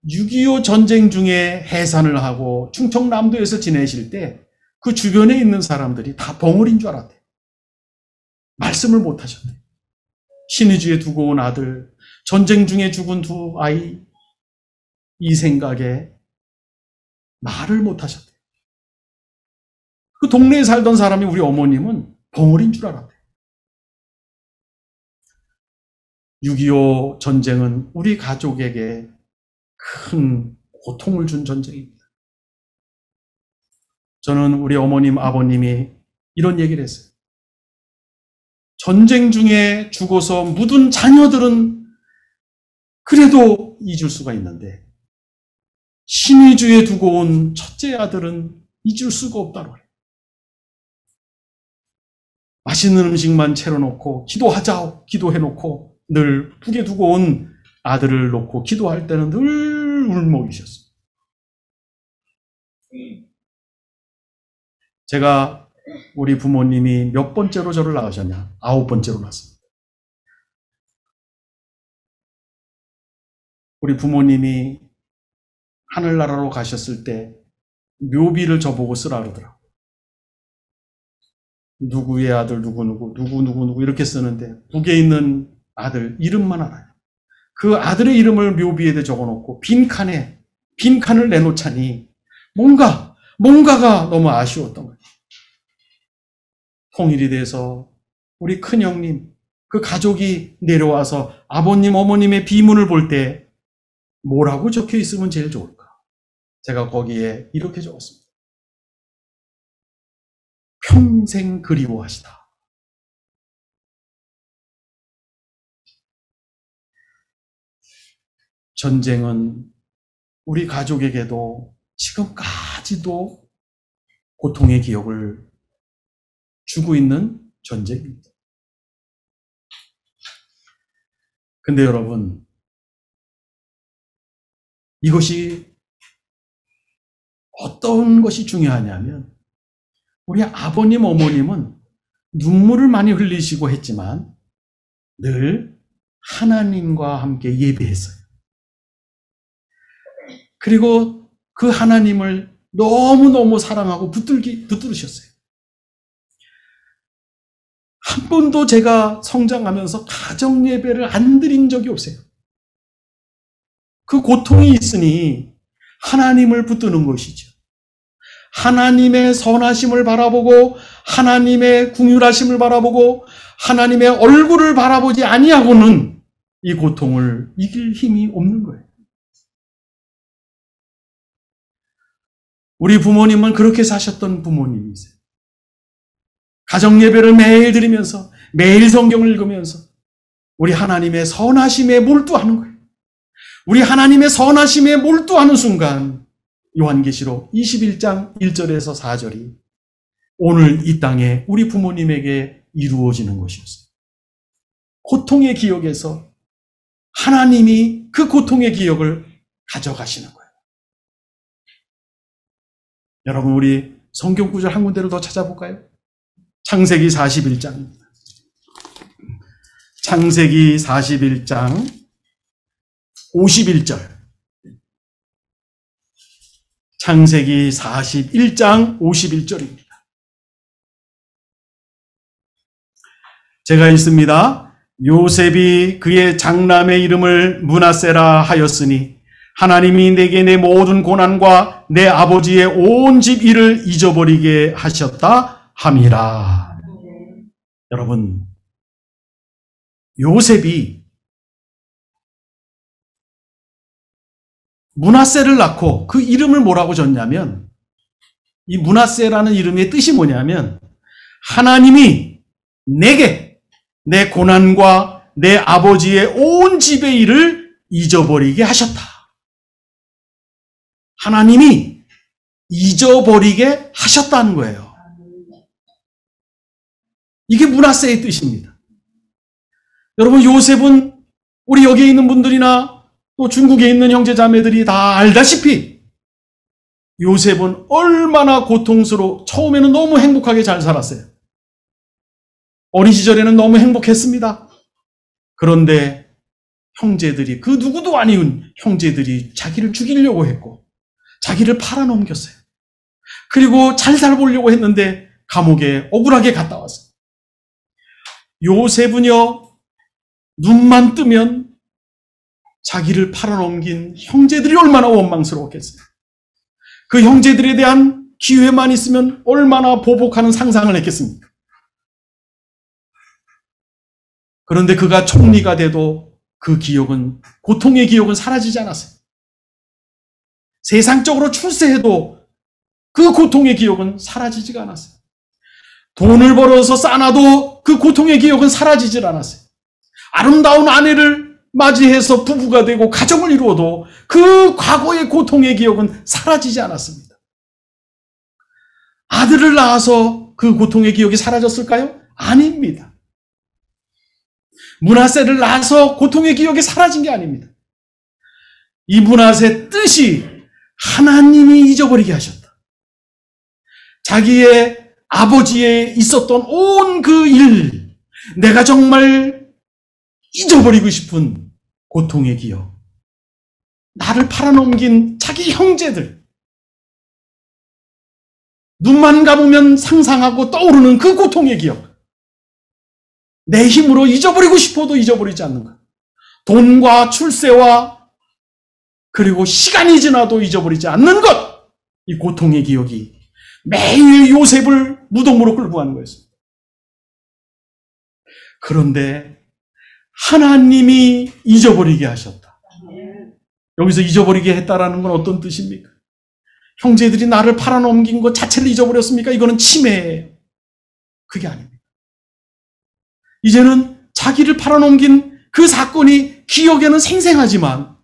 6.25 전쟁 중에 해산을 하고 충청남도에서 지내실 때 그 주변에 있는 사람들이 다 벙어리인 줄 알았대요. 말씀을 못 하셨대요. 신의주에 두고 온 아들, 전쟁 중에 죽은 두 아이, 이 생각에 말을 못 하셨대요. 그 동네에 살던 사람이 우리 어머님은 벙어리인 줄 알았대요. 6.25 전쟁은 우리 가족에게 큰 고통을 준 전쟁입니다. 저는 우리 어머님, 아버님이 이런 얘기를 했어요. 전쟁 중에 죽어서 묻은 자녀들은 그래도 잊을 수가 있는데 신의주에 두고 온 첫째 아들은 잊을 수가 없다고 해요. 맛있는 음식만 차려놓고 기도하자 기도해놓고 늘 북에 두고 온 아들을 놓고 기도할 때는 늘 울먹이셨어요. 제가 우리 부모님이 몇 번째로 저를 낳으셨냐? 9번째로 낳았습니다. 우리 부모님이 하늘나라로 가셨을 때 묘비를 저보고 쓰라 그러더라고요. 누구의 아들 누구 이렇게 쓰는데 북에 있는 아들 이름만 알아요. 그 아들의 이름을 묘비에다 적어놓고 빈칸을 내놓자니 뭔가가 너무 아쉬웠던 거예요. 통일이 돼서 우리 큰형님, 그 가족이 내려와서 아버님, 어머님의 비문을 볼 때 뭐라고 적혀 있으면 제일 좋을까? 제가 거기에 이렇게 적었습니다. 평생 그리워하시다. 전쟁은 우리 가족에게도 지금까지도 고통의 기억을 주고 있는 전쟁입니다. 근데 여러분, 이것이 어떤 것이 중요하냐면 우리 아버님, 어머님은 눈물을 많이 흘리시고 했지만 늘 하나님과 함께 예배했어요. 그리고 그 하나님을 너무너무 사랑하고 붙들으셨어요. 한 번도 제가 성장하면서 가정 예배를 안 드린 적이 없어요. 그 고통이 있으니 하나님을 붙드는 것이죠. 하나님의 선하심을 바라보고 하나님의 긍휼하심을 바라보고 하나님의 얼굴을 바라보지 아니하고는 이 고통을 이길 힘이 없는 거예요. 우리 부모님은 그렇게 사셨던 부모님이세요. 가정 예배를 매일 드리면서 매일 성경을 읽으면서 우리 하나님의 선하심에 몰두하는 거예요. 우리 하나님의 선하심에 몰두하는 순간 요한계시록 21장 1절에서 4절이 오늘 이 땅에 우리 부모님에게 이루어지는 것이었어요. 고통의 기억에서 하나님이 그 고통의 기억을 가져가시는 거예요. 여러분, 우리 성경 구절 한 군데를 더 찾아볼까요? 창세기 41장입니다. 창세기 41장 51절. 창세기 41장 51절입니다. 제가 읽습니다. 요셉이 그의 장남의 이름을 므낫세라 하였으니 하나님이 내게 내 모든 고난과 내 아버지의 온 집 일을 잊어버리게 하셨다 함이라. 여러분, 요셉이 므낫세를 낳고 그 이름을 뭐라고 졌냐면, 이 므낫세라는 이름의 뜻이 뭐냐면 하나님이 내게 내 고난과 내 아버지의 온 집의 일을 잊어버리게 하셨다. 하나님이 잊어버리게 하셨다는 거예요. 이게 므낫세의 뜻입니다. 여러분, 요셉은 우리 여기에 있는 분들이나 또 중국에 있는 형제자매들이 다 알다시피 요셉은 얼마나 처음에는 너무 행복하게 잘 살았어요. 어린 시절에는 너무 행복했습니다. 그런데 형제들이, 그 누구도 아닌 형제들이 자기를 죽이려고 했고 자기를 팔아넘겼어요. 그리고 잘 살보려고 했는데 감옥에 억울하게 갔다 왔어요. 요셉은요, 눈만 뜨면 자기를 팔아넘긴 형제들이 얼마나 원망스러웠겠어요. 그 형제들에 대한 기회만 있으면 얼마나 보복하는 상상을 했겠습니까? 그런데 그가 총리가 돼도 그 기억은, 고통의 기억은 사라지지 않았어요. 세상적으로 출세해도 그 고통의 기억은 사라지지가 않았어요. 돈을 벌어서 쌓아놔도 그 고통의 기억은 사라지질 않았어요. 아름다운 아내를 맞이해서 부부가 되고 가정을 이루어도 그 과거의 고통의 기억은 사라지지 않았습니다. 아들을 낳아서 그 고통의 기억이 사라졌을까요? 아닙니다. 므낫세를 낳아서 고통의 기억이 사라진 게 아닙니다. 이 므낫세 뜻이 하나님이 잊어버리게 하셨다. 자기의 아버지에 있었던 온 그 일, 내가 정말 잊어버리고 싶은 고통의 기억, 나를 팔아넘긴 자기 형제들, 눈만 감으면 상상하고 떠오르는 그 고통의 기억, 내 힘으로 잊어버리고 싶어도 잊어버리지 않는 것, 돈과 출세와 그리고 시간이 지나도 잊어버리지 않는 것, 이 고통의 기억이 매일 요셉을 무덤으로 끌고 가는 거였습니다. 그런데 하나님이 잊어버리게 하셨다. 여기서 잊어버리게 했다라는 건 어떤 뜻입니까? 형제들이 나를 팔아넘긴 것 자체를 잊어버렸습니까? 이거는 침해예요. 그게 아닙니다. 이제는 자기를 팔아넘긴 그 사건이 기억에는 생생하지만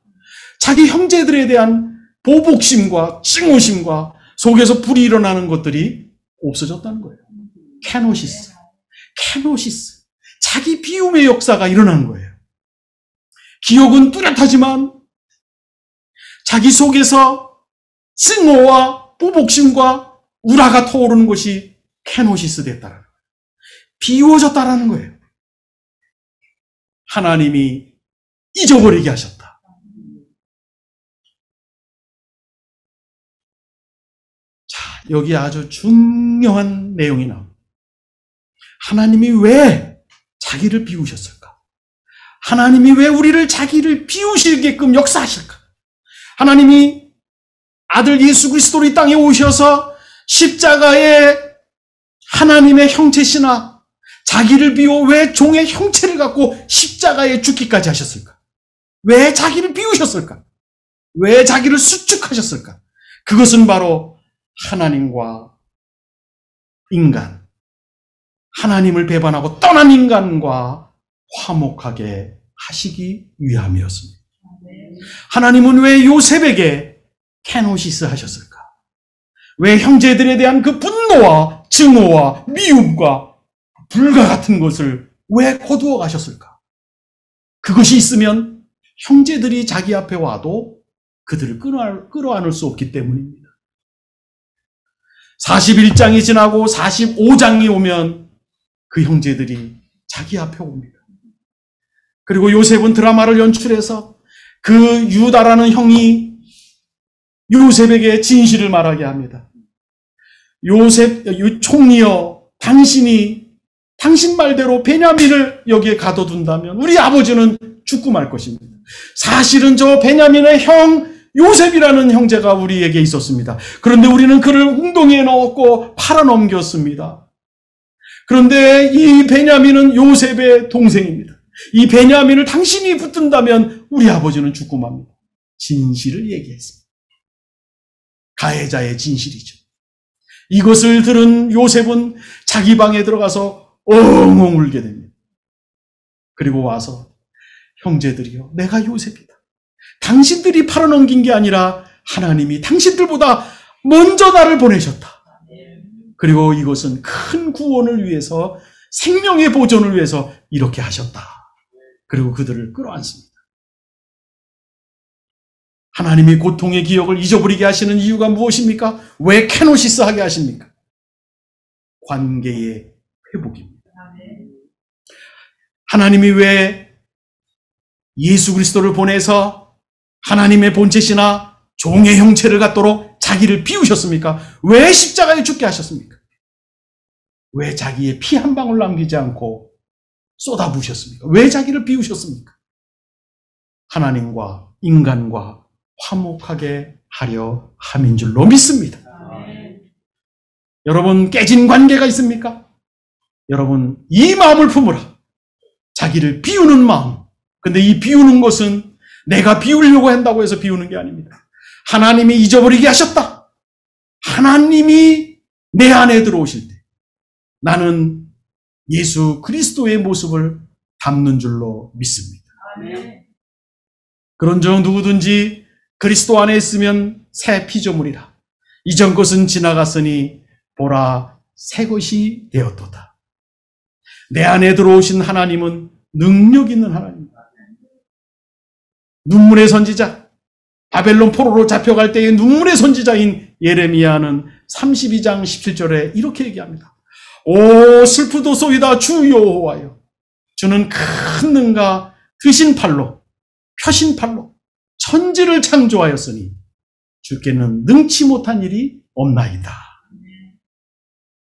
자기 형제들에 대한 보복심과 증오심과 속에서 불이 일어나는 것들이 없어졌다는 거예요. 케노시스. 자기 비움의 역사가 일어나는 거예요. 기억은 뚜렷하지만 자기 속에서 증오와 보복심과 우라가 터오르는 것이 케노시스 됐다라는 거예요. 비워졌다라는 거예요. 하나님이 잊어버리게 하셨다. 자, 여기 아주 중요한 내용이 나옵니다. 하나님이 왜 자기를 비우셨을까? 하나님이 왜 우리를 자기를 비우시게끔 역사하실까? 하나님이 아들 예수 그리스도로 이 땅에 오셔서 십자가에 하나님의 형체시나 자기를 비워 왜 종의 형체를 갖고 십자가에 죽기까지 하셨을까? 왜 자기를 비우셨을까? 왜 자기를 수축하셨을까? 그것은 바로 하나님과 인간, 하나님을 배반하고 떠난 인간과 화목하게 하시기 위함이었습니다. 하나님은 왜 요셉에게 케노시스 하셨을까? 왜 형제들에 대한 그 분노와 증오와 미움과 불과 같은 것을 왜 거두어 가셨을까? 그것이 있으면 형제들이 자기 앞에 와도 그들을 끌어안을 수 없기 때문입니다. 41장이 지나고 45장이 오면 그 형제들이 자기 앞에 옵니다. 그리고 요셉은 드라마를 연출해서 그 유다라는 형이 요셉에게 진실을 말하게 합니다. 요셉, 총리여, 당신 말대로 베냐민을 여기에 가둬둔다면 우리 아버지는 죽고 말 것입니다. 사실은 저 베냐민의 형 요셉이라는 형제가 우리에게 있었습니다. 그런데 우리는 그를 웅덩이에 넣었고 팔아넘겼습니다. 그런데 이 베냐민은 요셉의 동생입니다. 이 베냐민을 당신이 붙든다면 우리 아버지는 죽고 맙니다. 진실을 얘기했습니다. 가해자의 진실이죠. 이것을 들은 요셉은 자기 방에 들어가서 엉엉 울게 됩니다. 그리고 와서 형제들이요, 내가 요셉이다. 당신들이 팔아넘긴 게 아니라 하나님이 당신들보다 먼저 나를 보내셨다. 그리고 이것은 큰 구원을 위해서, 생명의 보존을 위해서 이렇게 하셨다. 그리고 그들을 끌어안습니다. 하나님이 고통의 기억을 잊어버리게 하시는 이유가 무엇입니까? 왜 케노시스 하게 하십니까? 관계의 회복입니다. 하나님이 왜 예수 그리스도를 보내서 하나님의 본체시나 종의 형체를 갖도록 자기를 비우셨습니까? 왜 십자가에 죽게 하셨습니까? 왜 자기의 피 한 방울 남기지 않고 쏟아부으셨습니까? 왜 자기를 비우셨습니까? 하나님과 인간과 화목하게 하려 함인 줄로 믿습니다. 여러분, 깨진 관계가 있습니까? 여러분, 이 마음을 품으라. 자기를 비우는 마음. 근데 이 비우는 것은 내가 비우려고 한다고 해서 비우는 게 아닙니다. 하나님이 잊어버리게 하셨다. 하나님이 내 안에 들어오실 때 나는 예수 그리스도의 모습을 담는 줄로 믿습니다. 그런즉 누구든지 그리스도 안에 있으면 새 피조물이라. 이전 것은 지나갔으니 보라 새 것이 되었도다. 내 안에 들어오신 하나님은 능력 있는 하나님입니다. 눈물의 선지자, 바벨론 포로로 잡혀갈 때의 눈물의 선지자인 예레미야는 32장 17절에 이렇게 얘기합니다. 오 슬프도소이다 주 여호와여, 주는 큰 능과 드신 팔로, 펴신 팔로 천지를 창조하였으니 주께는 능치 못한 일이 없나이다.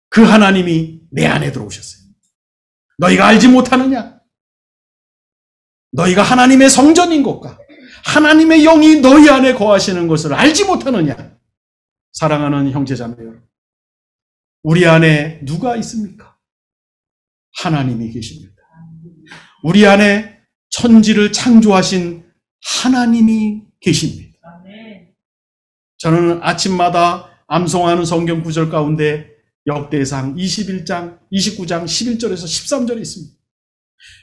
그 하나님이 내 안에 들어오셨어요. 너희가 알지 못하느냐? 너희가 하나님의 성전인 것과 하나님의 영이 너희 안에 거하시는 것을 알지 못하느냐? 사랑하는 형제자매 여러분, 우리 안에 누가 있습니까? 하나님이 계십니다. 우리 안에 천지를 창조하신 하나님이 계십니다. 저는 아침마다 암송하는 성경 구절 가운데 역대상 21장, 29장 11절에서 13절에 있습니다.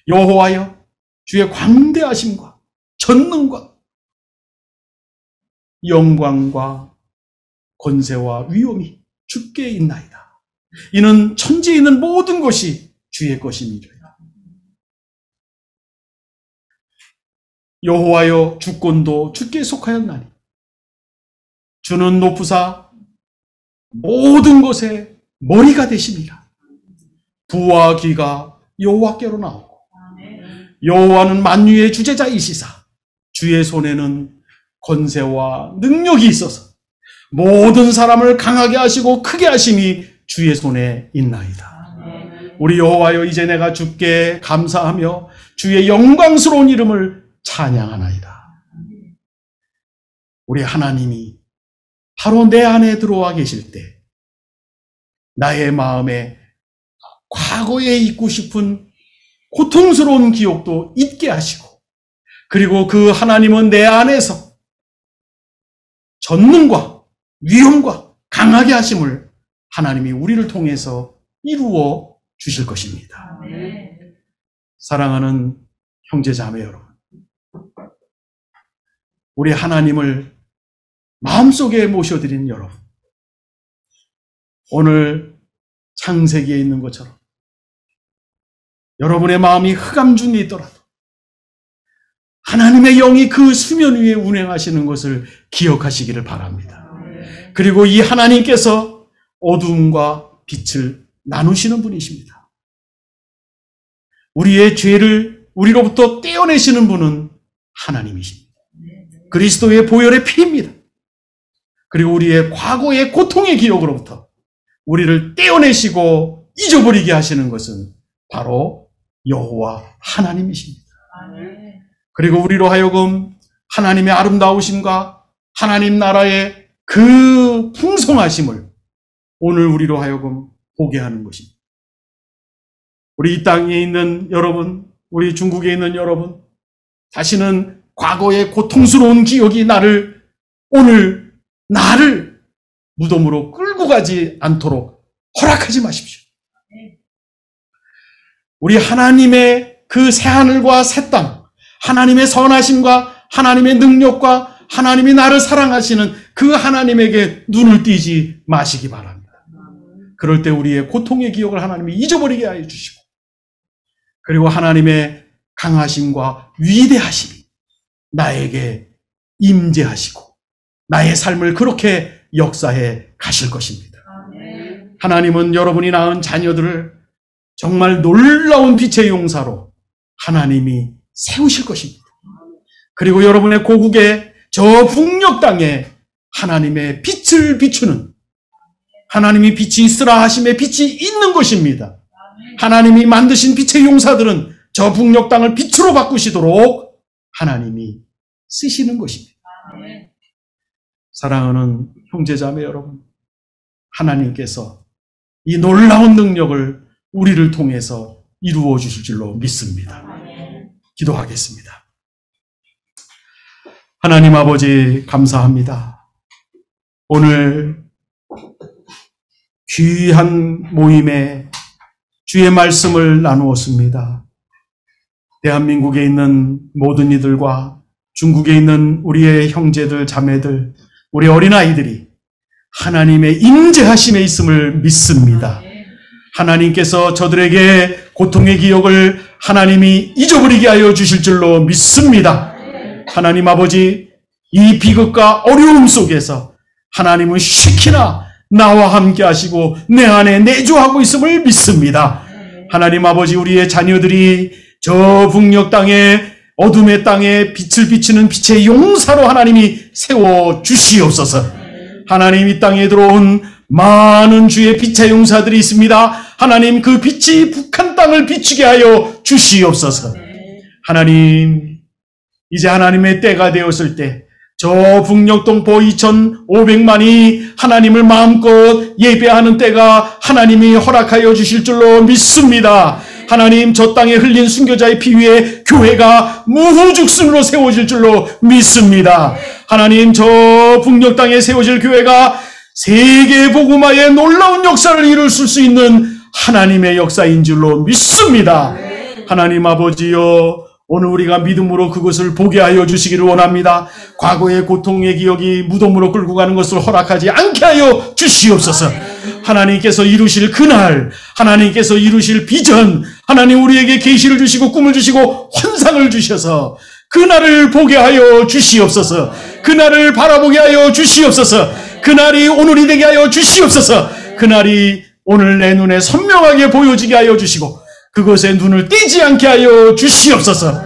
여호와여, 주의 광대하심과 전능과 영광과 권세와 위엄이 주께 있나이다. 이는 천지에 있는 모든 것이 주의 것임이라. 여호와여, 주권도 주께 속하였나니 주는 높으사 모든 것에 머리가 되심이라. 부와 귀가 여호와께로 나오고 여호와는 만유의 주재자이시사 주의 손에는 권세와 능력이 있어서 모든 사람을 강하게 하시고 크게 하심이 주의 손에 있나이다. 우리 여호와여, 이제 내가 주께 감사하며 주의 영광스러운 이름을 찬양하나이다. 우리 하나님이 바로 내 안에 들어와 계실 때 나의 마음에 과거에 잊고 싶은 고통스러운 기억도 잊게 하시고, 그리고 그 하나님은 내 안에서 전능과 위엄과 강하게 하심을 하나님이 우리를 통해서 이루어 주실 것입니다. 사랑하는 형제자매 여러분, 우리 하나님을 마음속에 모셔드린 여러분, 오늘 창세기에 있는 것처럼 여러분의 마음이 흑암중에 있더라도 하나님의 영이 그 수면 위에 운행하시는 것을 기억하시기를 바랍니다. 그리고 이 하나님께서 어두움과 빛을 나누시는 분이십니다. 우리의 죄를 우리로부터 떼어내시는 분은 하나님이십니다. 그리스도의 보혈의 피입니다. 그리고 우리의 과거의 고통의 기억으로부터 우리를 떼어내시고 잊어버리게 하시는 것은 바로 여호와 하나님이십니다. 그리고 우리로 하여금 하나님의 아름다우심과 하나님 나라의 그 풍성하심을 오늘 우리로 하여금 보게 하는 것입니다. 우리 이 땅에 있는 여러분, 우리 중국에 있는 여러분, 다시는 과거의 고통스러운 기억이 오늘 나를 무덤으로 끌고 가지 않도록 허락하지 마십시오. 우리 하나님의 그 새하늘과 새 땅, 하나님의 선하심과 하나님의 능력과 하나님이 나를 사랑하시는 그 하나님에게 눈을 띄지 마시기 바랍니다. 그럴 때 우리의 고통의 기억을 하나님이 잊어버리게 하여 주시고, 그리고 하나님의 강하심과 위대하심이 나에게 임재하시고 나의 삶을 그렇게 역사해 가실 것입니다. 하나님은 여러분이 낳은 자녀들을 정말 놀라운 빛의 용사로 하나님이 세우실 것입니다. 그리고 여러분의 고국의 저 북녘 땅에 하나님의 빛을 비추는, 하나님이 빛이 있으라 하심에 빛이 있는 것입니다. 하나님이 만드신 빛의 용사들은 저 북녘 땅을 빛으로 바꾸시도록 하나님이 쓰시는 것입니다. 사랑하는 형제자매 여러분, 하나님께서 이 놀라운 능력을 우리를 통해서 이루어 주실 줄로 믿습니다. 기도하겠습니다. 하나님 아버지, 감사합니다. 오늘 귀한 모임에 주의 말씀을 나누었습니다. 대한민국에 있는 모든 이들과 중국에 있는 우리의 형제들, 자매들, 우리 어린아이들이 하나님의 임재하심에 있음을 믿습니다. 하나님께서 저들에게 고통의 기억을 하나님이 잊어버리게 하여 주실 줄로 믿습니다. 하나님 아버지, 이 비극과 어려움 속에서 하나님은 시키나 나와 함께 하시고 내 안에 내주하고 있음을 믿습니다. 하나님 아버지, 우리의 자녀들이 저 북녘 땅에 어둠의 땅에 빛을 비추는 빛의 용사로 하나님이 세워 주시옵소서. 하나님, 이 땅에 들어온 많은 주의 빛의 용사들이 있습니다. 하나님, 그 빛이 북한 땅을 비추게 하여 주시옵소서. 하나님, 이제 하나님의 때가 되었을 때 저 북녘 동포 2,500만이 하나님을 마음껏 예배하는 때가 하나님이 허락하여 주실 줄로 믿습니다. 하나님, 저 땅에 흘린 순교자의 피 위에 교회가 무후죽순으로 세워질 줄로 믿습니다. 하나님, 저 북녘 땅에 세워질 교회가 세계 복음화의 놀라운 역사를 이룰 수 있는 하나님의 역사인 줄로 믿습니다. 하나님 아버지여, 오늘 우리가 믿음으로 그것을 보게 하여 주시기를 원합니다. 과거의 고통의 기억이 무덤으로 끌고 가는 것을 허락하지 않게 하여 주시옵소서. 하나님께서 이루실 그날, 하나님께서 이루실 비전, 하나님 우리에게 계시를 주시고 꿈을 주시고 환상을 주셔서 그날을 보게 하여 주시옵소서. 그날을 바라보게 하여 주시옵소서. 그날이 오늘이 되게 하여 주시옵소서. 그날이 오늘 내 눈에 선명하게 보여지게 하여 주시고 그것에 눈을 떼지 않게 하여 주시옵소서.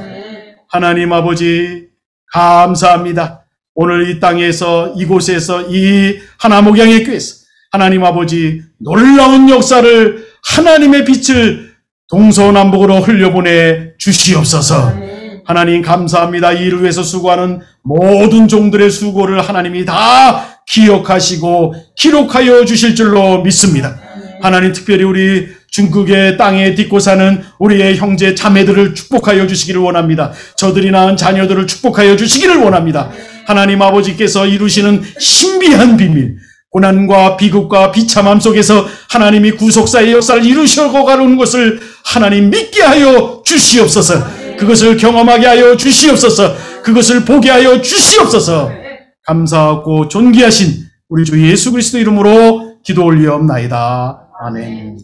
하나님 아버지, 감사합니다. 오늘 이 땅에서, 이곳에서, 이 하나목양의 교회에서 하나님 아버지 놀라운 역사를, 하나님의 빛을 동서남북으로 흘려보내 주시옵소서. 하나님 감사합니다. 이 일을 위해서 수고하는 모든 종들의 수고를 하나님이 다 기억하시고 기록하여 주실 줄로 믿습니다. 하나님, 특별히 우리 중국의 땅에 딛고 사는 우리의 형제 자매들을 축복하여 주시기를 원합니다. 저들이 낳은 자녀들을 축복하여 주시기를 원합니다. 하나님 아버지께서 이루시는 신비한 비밀, 고난과 비극과 비참함 속에서 하나님이 구속사의 역사를 이루시고 가는 것을 하나님 믿게 하여 주시옵소서. 그것을 경험하게 하여 주시옵소서. 그것을 보게 하여 주시옵소서. 감사하고 존귀하신 우리 주 예수 그리스도 이름으로 기도 올리옵나이다. 아멘.